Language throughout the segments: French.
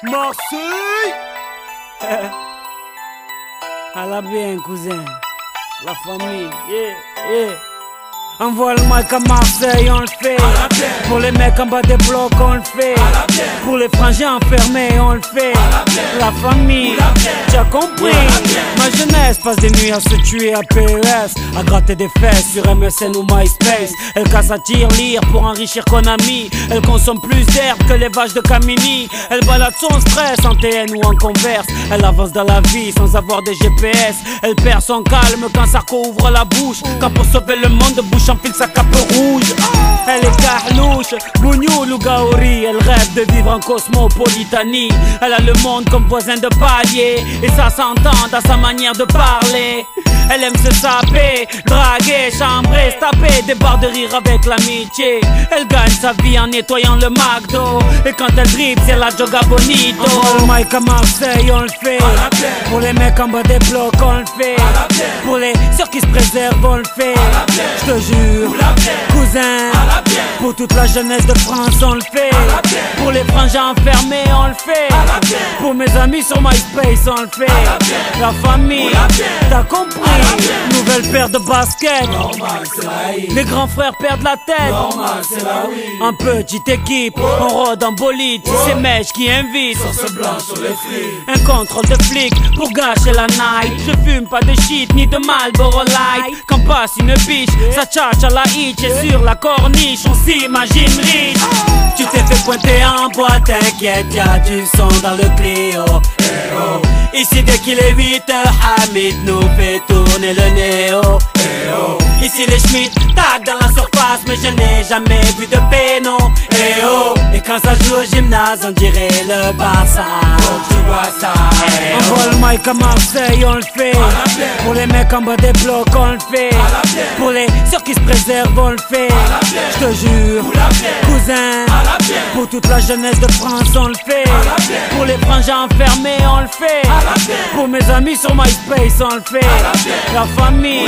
Marseille. À la bien, cousin. La famille, yeah. Envoie le mic à Marseille, on le fait. Pour les mecs en bas des blocs, on le fait. Pour les frangins enfermés, on le fait. La famille, tu as compris. Ma jeunesse passe des nuits à se tuer à PES, à gratter des fesses sur MSN ou MySpace. Elle casse à tir-lire pour enrichir Konami. Elle consomme plus d'herbe que les vaches de Camini. Elle balade son stress en TN ou en Converse. Elle avance dans la vie sans avoir de GPS. Elle perd son calme quand Sarko ouvre la bouche. Quand pour sauver le monde, bouche enfile sa cape rouge. Elle est carlouche, bougnoul ou gaori. Elle rêve de vivre en cosmopolitanie. Elle a le monde comme voisin de palier, et ça s'entend dans sa manière de parler. Elle aime se saper, draguer, chambrer, se taper des barres de rire avec l'amitié. Elle gagne sa vie en nettoyant le McDo, et quand elle dribble c'est la joga bonito. On le mic à Marseille, on le fait. Pour les mecs en bas des blocs, on le fait. Pour les sœurs qui se préservent, on le fait. Je te jure, cousin, pour toute la jeunesse de France, on le fait. Pour les frangins enfermés, on le fait. Pour mes amis sur MySpace, on le fait. La famille, t'as compris. Nouvelle paire de baskets. Les grands frères perdent la tête. En petite équipe, on rôde en bolide. C'est Mèche qui invite. Un contrôle de flic pour gâcher la night. Je fume pas de shit ni de Marlboro Light. Quand passe une biche, ça tchatche à la hitch. Et sur la corniche, on s'imagine riche. Tu t'es fait pointer en boîte, t'inquiète, y'a du son dans le Clio. Ici dès qu'il est 8h, Hamid nous fait tourner le néo. Ici les Schmitt tac dans la surface, mais je n'ai jamais vu de péno. Et quand ça joue au gymnase, on dirait le Barça. Tu vois ça. Envoie le mic à Marseille, on le fait. Pour les mecs en bas des blocs, on le fait. Pour les sœurs qui se préservent, on le fait. Je te jure, cousin, pour toute la jeunesse de France, on le fait. Pour les frangins enfermés, on le fait. Pour mes amis sur MySpace, on le fait. La famille,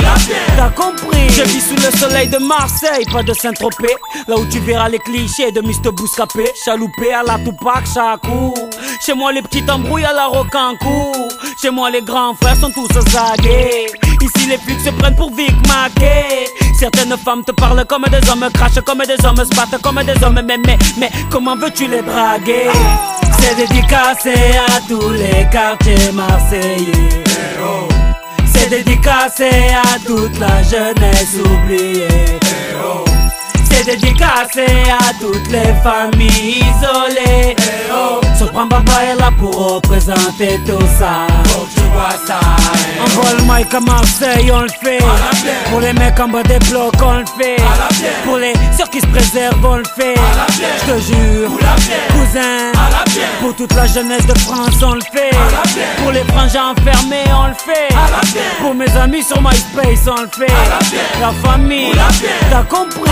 t'as compris. Je vis sous le soleil de Marseille, pas de Saint-Tropez. Là où tu verras les clichés de Mr. Bouscapé. Chaloupé à la Tupac Shakur. Chez moi les petites embrouilles à la Rocancourt. Chez moi les grands frères sont tous zagués. Ici les flics se prennent pour Vic Mackey. Certaines femmes te parlent comme des hommes, crachent comme des hommes, se battent comme des hommes. Mais comment veux-tu les draguer? C'est dédicacé à tous les quartiers marseillais. C'est dédicacé à toute la jeunesse oubliée. C'est dédicacé à toutes les familles isolées. Sopran Baba est là pour représenter tout ça. Faut que tu vois ça. Envoie le mic à Marseille, on le fait. Pour les mecs en bas des blocs, on le fait. Pour les sœurs qui se préservent, on le fait. Je te jure, cousin, pour toute la jeunesse de France, on le fait. Pour les frangins enfermés, on le fait. Pour mes amis sur MySpace, on le fait. La famille, t'as compris.